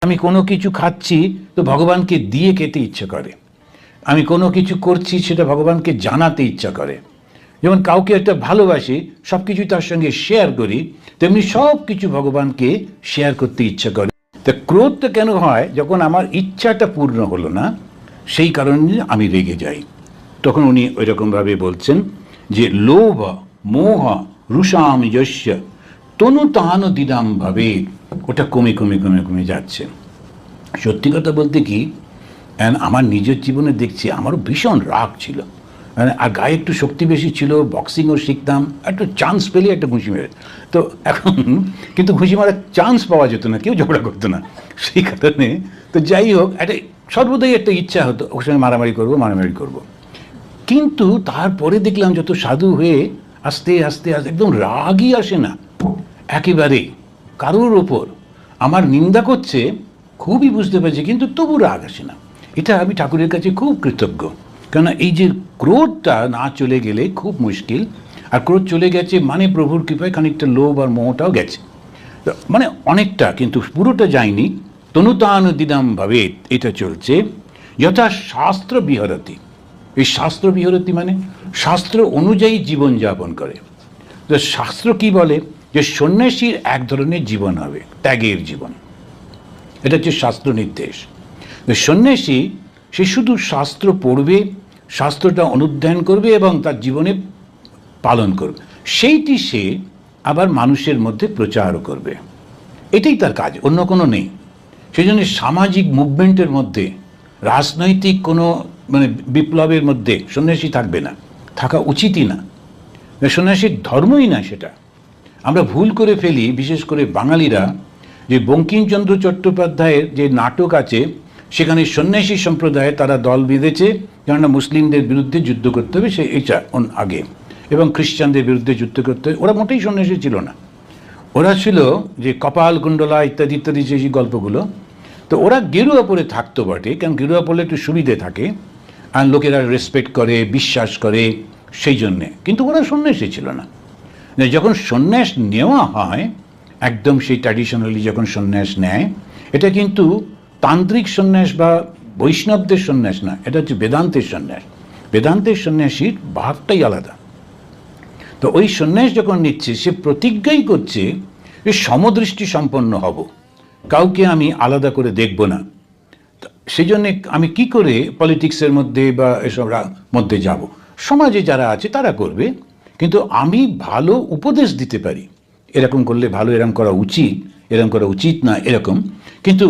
আমি কোনো কিছু খাচ্ছি তো ভগবানকে দিয়ে খেতে ইচ্ছে করে, আমি কোনো কিছু করছি সেটা ভগবানকে জানাতে ইচ্ছা করে। যেমন কাউকে একটা ভালোবাসি, সব কিছু তার সঙ্গে শেয়ার করি, তেমনি সব কিছু ভগবানকে শেয়ার করতে ইচ্ছা করে। তা ক্রোধটা কেন হয়? যখন আমার ইচ্ছাটা পূর্ণ হলো না, সেই কারণে আমি রেগে যাই। তখন উনি ওই রকমভাবে বলছেন যে লোভ মোহ রুষাম যস্য তনু তান দিদাম ভাবে, ওটা কমে কমে কমে কমে যাচ্ছে। সত্যি কথা বলতে কি, আমার নিজের জীবনে দেখছি আমারও ভীষণ রাগ ছিল, আর গায়ে একটু শক্তি বেশি ছিল, বক্সিংও শিখতাম, একটু চান্স পেলে একটা ঘুষি মেরে। তো এখন কিন্তু ঘুষি মারার চান্স পাওয়া যেত না, কেউ ঝগড়া করতো না, সেই কারণে তো যাই হোক একটা সর্বদাই একটা ইচ্ছা হতো ওর সঙ্গে মারামারি করবো। কিন্তু তারপরে দেখলাম যত সাধু হয়ে আস্তে আস্তে আস্তে একদম রাগই আসে না একেবারে কারোর ওপর। আমার নিন্দা করছে খুবই বুঝতে পারছি, কিন্তু তবু রাগ আসে না। এটা আমি ঠাকুরের কাছে খুব কৃতজ্ঞ, কেননা এই যে ক্রোধটা না চলে গেলে খুব মুশকিল। আর ক্রোধ চলে গেছে মানে প্রভুর কৃপায় খানিকটা লোভ আর মোহটাও গেছে, মানে অনেকটা, কিন্তু পুরোটা যায়নি। তনুতান দিদাম ভাবে এটা চলছে। যথা শাস্ত্র বিহরতি, এই শাস্ত্র বিহরতি মানে শাস্ত্র অনুযায়ী জীবনযাপন করে। তো শাস্ত্র কি বলে যে সন্ন্যাসীর এক ধরনের জীবন হবে, ত্যাগের জীবন, এটা হচ্ছে শাস্ত্র নির্দেশ। সন্ন্যাসী সে শুধু শাস্ত্র পড়বে, শাস্ত্রটা অনুধ্যান করবে এবং তার জীবনে পালন করবে, সেইটি সে আবার মানুষের মধ্যে প্রচারও করবে, এটাই তার কাজ, অন্য কোনো নেই। সেই জন্য সামাজিক মুভমেন্টের মধ্যে, রাজনৈতিক কোনো মানে বিপ্লবের মধ্যে সন্ন্যাসী থাকবে না, থাকা উচিতই না, সন্ন্যাসীর ধর্মই না সেটা। আমরা ভুল করে ফেলি, বিশেষ করে বাঙালিরা, যে বঙ্কিমচন্দ্র চট্টোপাধ্যায়ের যে নাটক আছে সেখানে সন্ন্যাসী সম্প্রদায়ে তারা দল বেঁধেছে, কেননা মুসলিমদের বিরুদ্ধে যুদ্ধ করতে হবে সে এটা আগে, এবং খ্রিস্টানদের বিরুদ্ধে যুদ্ধ করতে হবে। ওরা মোটেই সন্ন্যাসী ছিল না, ওরা ছিল যে কপাল কুণ্ডলা ইত্যাদি ইত্যাদি যে গল্পগুলো। তো ওরা গেরুয়া পরে থাকতো বটে, কারণ গেরুয়া পরলে একটু সুবিধে থাকে আর লোকেরা রেসপেক্ট করে, বিশ্বাস করে, সেই জন্যে। কিন্তু ওরা সন্ন্যাসী ছিল না। যখন সন্ন্যাস নেওয়া হয়, একদম সেই ট্র্যাডিশনালি যখন সন্ন্যাস নেয়, এটা কিন্তু তান্ত্রিক সন্ন্যাস বা বৈষ্ণবদের সন্ন্যাস না, এটা হচ্ছে বেদান্তের সন্ন্যাস। বেদান্তের সন্ন্যাসীর ভাবটাই আলাদা। তো ওই সন্ন্যাস যখন নিচ্ছে, সে প্রতিজ্ঞাই করছে যে সমদৃষ্টি সম্পন্ন হব, কাউকে আমি আলাদা করে দেখব না। সেই জন্যে আমি কি করে পলিটিক্সের মধ্যে বা এসব মধ্যে যাব, সমাজে যারা আছে তারা করবে, কিন্তু আমি ভালো উপদেশ দিতে পারি, এরকম করলে ভালো, এরকম করা উচিত, এরকম করা উচিত না, এরকম। কিন্তু